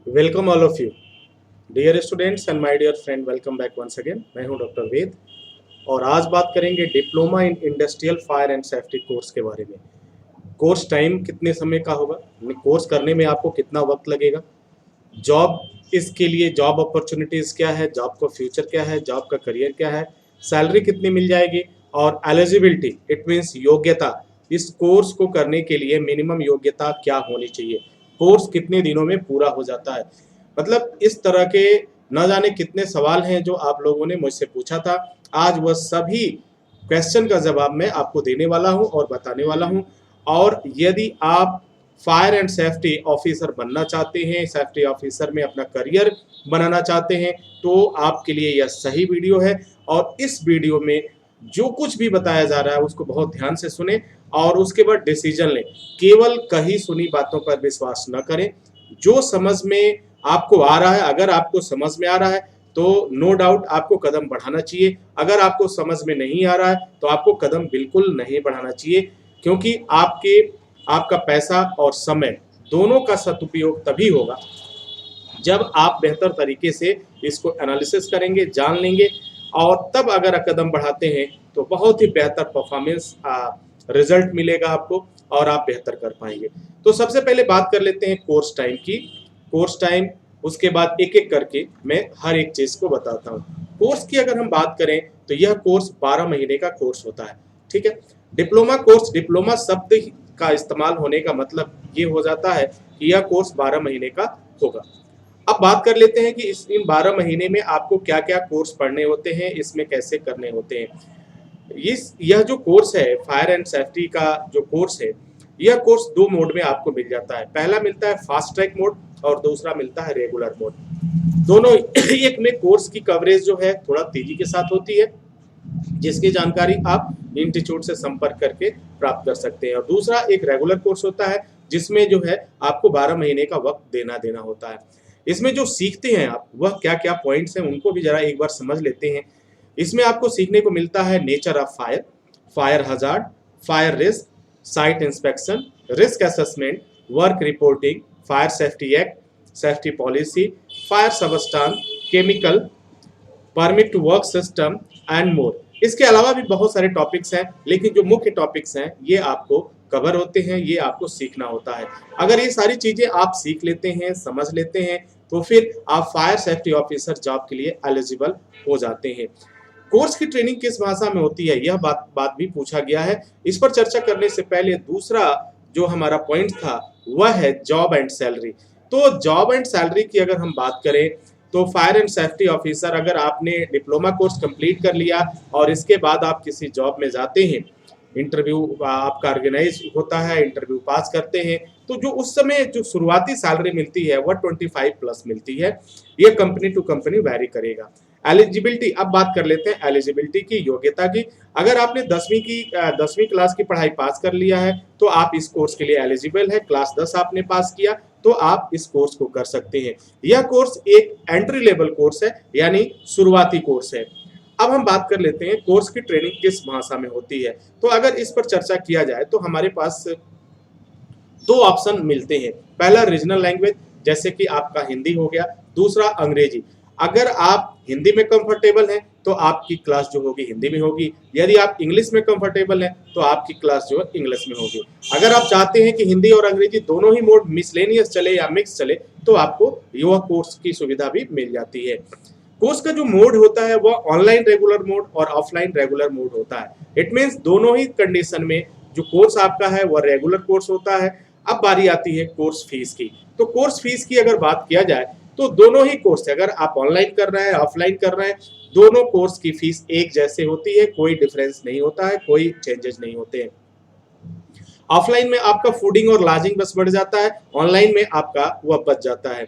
Welcome all of you dear students and my dear friend. Welcome back once again. मैं हूं doctor Ved और आज बात करेंगे diploma in industrial fire and safety course के बारे में। कोर्स टाइम कितने समय का होगा, कोर्स करने में आपको कितना वक्त लगेगा, जॉब इसके लिए जॉब अपॉर्चुनिटीज़ क्या है, जॉब का फ्यूचर क्या है, जॉब का करियर क्या है, सैलरी कितनी मिल जाएगी और एलिजिबिलिटी इट मीन्स योग्यता, इस कोर्स को करने के लिए मिनिमम योग्यता क्या होनी चाहिए, कोर्स कितने दिनों में पूरा हो जाता है। मतलब इस तरह के न जाने कितने सवाल हैं जो आप लोगों ने मुझसे पूछा था। आज वह सभी क्वेश्चन का जवाब मैं आपको देने वाला हूं और बताने वाला हूं। और यदि आप फायर एंड सेफ्टी ऑफिसर बनना चाहते हैं, सेफ्टी ऑफिसर में अपना करियर बनाना चाहते हैं, तो आपके लिए यह सही वीडियो है। और इस वीडियो में जो कुछ भी बताया जा रहा है उसको बहुत ध्यान से सुने और उसके बाद डिसीजन लें। केवल कही सुनी बातों पर विश्वास न करें। जो समझ में आपको आ रहा है, अगर आपको समझ में आ रहा है तो नो डाउट आपको कदम बढ़ाना चाहिए। अगर आपको समझ में नहीं आ रहा है तो आपको कदम बिल्कुल नहीं बढ़ाना चाहिए, क्योंकि आपका पैसा और समय दोनों का सदुपयोग तभी होगा जब आप बेहतर तरीके से इसको एनालिसिस करेंगे, जान लेंगे और तब अगर कदम बढ़ाते हैं तो बहुत ही बेहतर परफॉर्मेंस रिजल्ट मिलेगा आपको और आप बेहतर कर पाएंगे। तो सबसे पहले बात कर लेते हैं कोर्स टाइम की। कोर्स टाइम, उसके बाद एक एक करके मैं हर एक चीज़ को बताता हूँ। कोर्स की अगर हम बात करें तो यह कोर्स 12 महीने का कोर्स होता है। ठीक है। डिप्लोमा कोर्स, डिप्लोमा शब्द का इस्तेमाल होने का मतलब ये हो जाता है कि यह कोर्स 12 महीने का होगा। अब बात कर लेते हैं कि इन 12 महीने में आपको क्या क्या कोर्स पढ़ने होते हैं, इसमें कैसे करने होते हैं। यह जो कोर्स है फायर एंड सेफ्टी का जो कोर्स है, यह कोर्स दो मोड में आपको मिल जाता है। पहला मिलता है फास्ट ट्रैक मोड और दूसरा मिलता है रेगुलर मोड। दोनों एक में कोर्स की कवरेज जो है थोड़ा तेजी के साथ होती है, जिसकी जानकारी आप इंस्टीट्यूट से संपर्क करके प्राप्त कर सकते हैं। और दूसरा एक रेगुलर कोर्स होता है जिसमें जो है आपको 12 महीने का वक्त देना होता है। इसमें जो सीखते हैं आप, वह क्या क्या पॉइंट्स हैं उनको भी जरा एक बार समझ लेते हैं। इसमें आपको सीखने को मिलता है nature of fire, fire hazard, fire risk, site inspection, risk assessment, work reporting, fire safety act, safety policy, fire substance, chemical, permit to work system and more. इसके अलावा भी बहुत सारे टॉपिक्स हैं, लेकिन जो मुख्य टॉपिक्स हैं ये आपको कवर होते हैं, ये आपको सीखना होता है। अगर ये सारी चीजें आप सीख लेते हैं, समझ लेते हैं, तो फिर आप फायर सेफ्टी ऑफिसर जॉब के लिए एलिजिबल हो जाते हैं। कोर्स की ट्रेनिंग किस भाषा में होती है, यह बात भी पूछा गया है। इस पर चर्चा करने से पहले दूसरा जो हमारा पॉइंट था वह है जॉब एंड सैलरी। तो जॉब एंड सैलरी की अगर हम बात करें तो फायर एंड सेफ्टी ऑफिसर, अगर आपने डिप्लोमा कोर्स कंप्लीट कर लिया और इसके बाद आप किसी जॉब में जाते हैं, इंटरव्यू आपका ऑर्गेनाइज होता है, इंटरव्यू पास करते हैं, तो जो उस समय जो शुरुआती सैलरी मिलती है वह 25 प्लस मिलती है। यह कंपनी टू कंपनी वैरी करेगा। एलिजिबिलिटी, अब बात कर लेते हैं एलिजिबिलिटी की, योग्यता की। अगर आपने 10वीं क्लास की पढ़ाई पास कर लिया है तो आप इस कोर्स के लिए एलिजिबल है। क्लास 10 आपने पास किया तो आप इस कोर्स को कर सकते हैं। यह कोर्स एक एंट्री लेवल कोर्स है, यानी शुरुआती कोर्स है। अब हम बात कर लेते हैं कोर्स की ट्रेनिंग किस भाषा में होती है। तो अगर इस पर चर्चा किया जाए तो हमारे पास दो ऑप्शन मिलते हैं। पहला रीजनल लैंग्वेज, जैसे कि आपका हिंदी हो गया, दूसरा अंग्रेजी। अगर आप हिंदी में कंफर्टेबल हैं तो आपकी क्लास जो होगी हिंदी में होगी। यदि आप इंग्लिश में कंफर्टेबल हैं तो आपकी क्लास जो है इंग्लिश में होगी। अगर आप चाहते हैं कि हिंदी और अंग्रेजी दोनों ही मोड मिसलेनियस चले या मिक्स चले तो आपको यह कोर्स की सुविधा भी मिल जाती है। कोर्स का जो मोड होता है वह ऑनलाइन रेगुलर मोड और ऑफलाइन रेगुलर मोड होता है। इट मीन्स दोनों ही कंडीशन में जो कोर्स आपका है वह रेगुलर कोर्स होता है। अब बारी आती है कोर्स फीस की। तो कोर्स फीस की अगर बात किया जाए तो दोनों ही कोर्स, अगर आप ऑनलाइन कर रहे हैं ऑफलाइन कर रहे हैं, दोनों कोर्स की फीस एक जैसे होती है, कोई डिफरेंस नहीं होता है, कोई चेंजेस नहीं होते हैं। ऑफलाइन में आपका फूडिंग और लॉजिंग बस बढ़ जाता है, ऑनलाइन में आपका वह बच जाता है।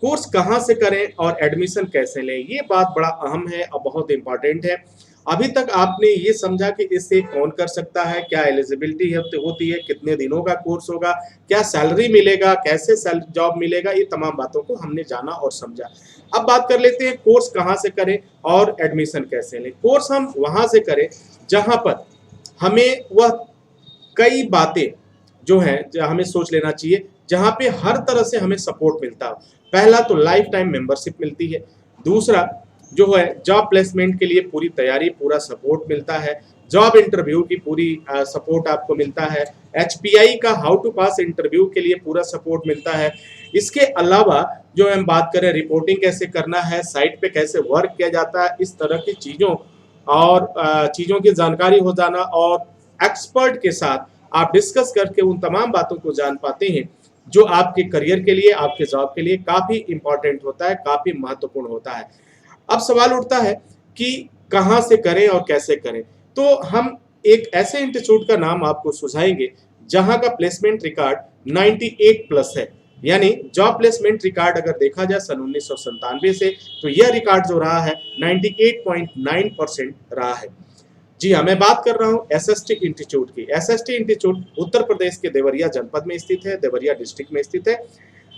कोर्स कहाँ से करें और एडमिशन कैसे लें, ये बात बड़ा अहम है और बहुत इंपॉर्टेंट है। अभी तक आपने ये समझा कि इससे कौन कर सकता है, क्या एलिजिबिलिटी होती है, कितने दिनों का कोर्स होगा, क्या सैलरी मिलेगा, कैसे जॉब मिलेगा, ये तमाम बातों को हमने जाना और समझा। अब बात कर लेते हैं कोर्स कहाँ से करें और एडमिशन कैसे लें। कोर्स हम वहाँ से करें जहाँ पर हमें वह कई बातें जो हैं हमें सोच लेना चाहिए, जहाँ पे हर तरह से हमें सपोर्ट मिलता है। पहला तो लाइफ टाइम मेंबरशिप मिलती है, दूसरा जो है जॉब प्लेसमेंट के लिए पूरी तैयारी, पूरा सपोर्ट मिलता है, जॉब इंटरव्यू की पूरी सपोर्ट आपको मिलता है, HPI का हाउ टू पास इंटरव्यू के लिए पूरा सपोर्ट मिलता है। इसके अलावा जो हम बात करें रिपोर्टिंग कैसे करना है, साइट पे कैसे वर्क किया जाता है, इस तरह की चीज़ों और चीज़ों की जानकारी हो जाना और एक्सपर्ट के साथ आप डिस्कस करके उन तमाम बातों को जान पाते हैं जो आपके करियर के लिए, आपके जॉब के लिए काफ़ी इंपॉर्टेंट होता है, काफ़ी महत्वपूर्ण होता है। अब सवाल उठता है कि कहाँ से करें और कैसे करें, तो हम एक ऐसे इंस्टीट्यूट का नाम आपको सुझाएंगे जहां का प्लेसमेंट रिकॉर्ड 98 प्लस है। यानी जॉब प्लेसमेंट रिकॉर्ड अगर देखा जाए सन 1997 से, तो यह रिकॉर्ड जो रहा है 98.9% रहा है। जी हाँ, मैं बात कर रहा हूँ SST इंस्टीट्यूट की। SST इंस्टीट्यूट उत्तर प्रदेश के देवरिया जनपद में स्थित है, देवरिया डिस्ट्रिक्ट में स्थित है।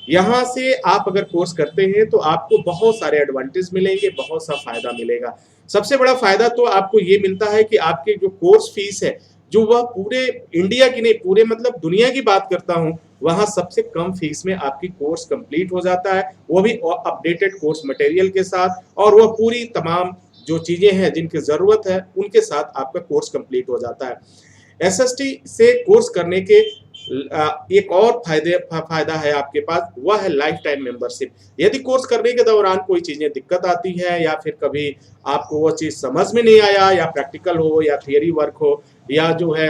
यहाँ से आप अगर कोर्स करते हैं तो आपको बहुत सारे एडवांटेज मिलेंगे, बहुत सा फायदा मिलेगा। सबसे बड़ा फायदा तो आपको ये मिलता है कि आपकी जो कोर्स फीस है, जो वह पूरे इंडिया की नहीं, पूरे मतलब दुनिया की बात करता हूँ, वहाँ सबसे कम फीस में आपकी कोर्स कंप्लीट हो जाता है, वो भी अपडेटेड कोर्स मटेरियल के साथ, और वह पूरी तमाम जो चीजें हैं जिनकी जरूरत है उनके साथ आपका कोर्स कंप्लीट हो जाता है। SST से कोर्स करने के एक और फायदा है आपके पास, वह है लाइफ टाइम मेंबरशिप। यदि कोर्स करने के दौरान कोई चीजें दिक्कत आती है या फिर कभी आपको वो चीज समझ में नहीं आया, या प्रैक्टिकल हो या थियरी वर्क हो या जो है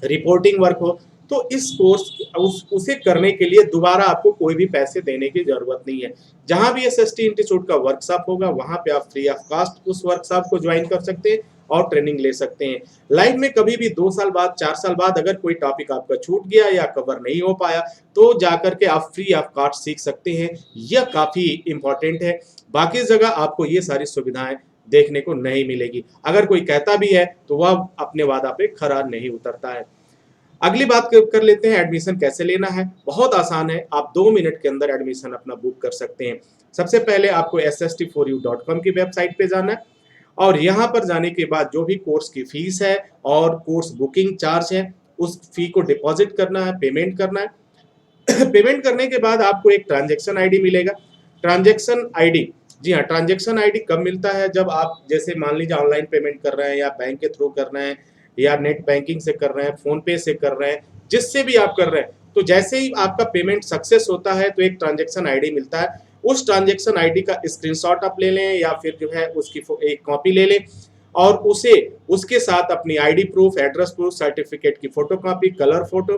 रिपोर्टिंग वर्क हो, तो इस कोर्स उसे करने के लिए दोबारा आपको कोई भी पैसे देने की जरूरत नहीं है। जहां भी SST इंस्टीट्यूट का वर्कशॉप होगा वहां पे आप फ्री ऑफ कॉस्ट उस वर्कशॉप को ज्वाइन कर सकते हैं और ट्रेनिंग ले सकते हैं। लाइफ में कभी भी 2 साल बाद, 4 साल बाद अगर कोई टॉपिक आपका छूट गया या कवर नहीं हो पाया, तो जाकर के आप फ्री ऑफ कॉस्ट सीख सकते हैं। यह काफी इंपॉर्टेंट है। बाकी जगह आपको ये सारी सुविधाएं देखने को नहीं मिलेगी। अगर कोई कहता भी है तो वह अपने वादा पे खरा नहीं उतरता है। अगली बात कर लेते हैं एडमिशन कैसे लेना है। बहुत आसान है, आप 2 मिनट के अंदर एडमिशन अपना बुक कर सकते हैं। सबसे पहले आपको sst4u.com की वेबसाइट पे जाना है और यहाँ पर जाने के बाद जो भी कोर्स की फीस है और कोर्स बुकिंग चार्ज है, उस फी को डिपॉजिट करना है, पेमेंट करना है। पेमेंट करने के बाद आपको एक ट्रांजैक्शन आईडी मिलेगा। ट्रांजैक्शन आईडी, जी हाँ, ट्रांजैक्शन आईडी कब मिलता है? जब आप जैसे मान लीजिए ऑनलाइन पेमेंट कर रहे हैं या बैंक के थ्रू कर रहे हैं या नेट बैंकिंग से कर रहे हैं, फोन पे से कर रहे हैं, जिससे भी आप कर रहे हैं, तो जैसे ही आपका पेमेंट सक्सेस होता है तो एक ट्रांजैक्शन आईडी मिलता है। उस ट्रांजैक्शन आईडी का स्क्रीनशॉट आप ले लें या फिर जो है उसकी एक कॉपी ले लें और उसे उसके साथ अपनी ID proof, address proof, certificate की फोटोकॉपी, कलर फोटो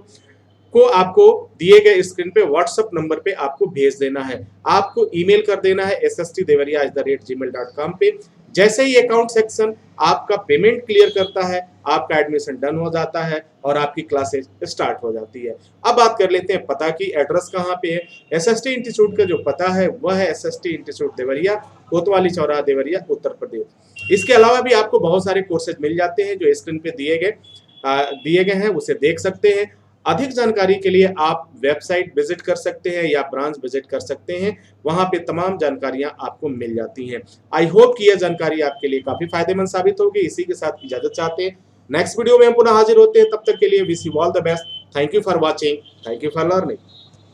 को आपको दिए गए स्क्रीन पे व्हाट्सएप नंबर पे आपको भेज देना है। आपको ईमेल कर देना है sstdevaria@gmail.com पे। जैसे ही अकाउंट सेक्शन आपका पेमेंट क्लियर करता है, आपका एडमिशन डन हो जाता है और आपकी क्लासेस स्टार्ट हो जाती है। अब बात कर लेते हैं पता की, एड्रेस कहाँ पे है। SST इंस्टीट्यूट का जो पता है वह है SST इंस्टीट्यूट देवरिया, कोतवाली चौराहा, देवरिया, उत्तर प्रदेश। इसके अलावा भी आपको बहुत सारे कोर्सेज मिल जाते हैं जो स्क्रीन पे दिए गए हैं, उसे देख सकते हैं। अधिक जानकारी के लिए आप वेबसाइट विजिट कर सकते हैं या ब्रांच विजिट कर सकते हैं, वहां पे तमाम जानकारियां आपको मिल जाती हैं। आई होप कि यह जानकारी आपके लिए काफी फायदेमंद साबित होगी। इसी के साथ इजाजत चाहते हैं, नेक्स्ट वीडियो में हम पुनः हाजिर होते हैं। तब तक के लिए wish you all the best. Thank you for watching, thank you for learning.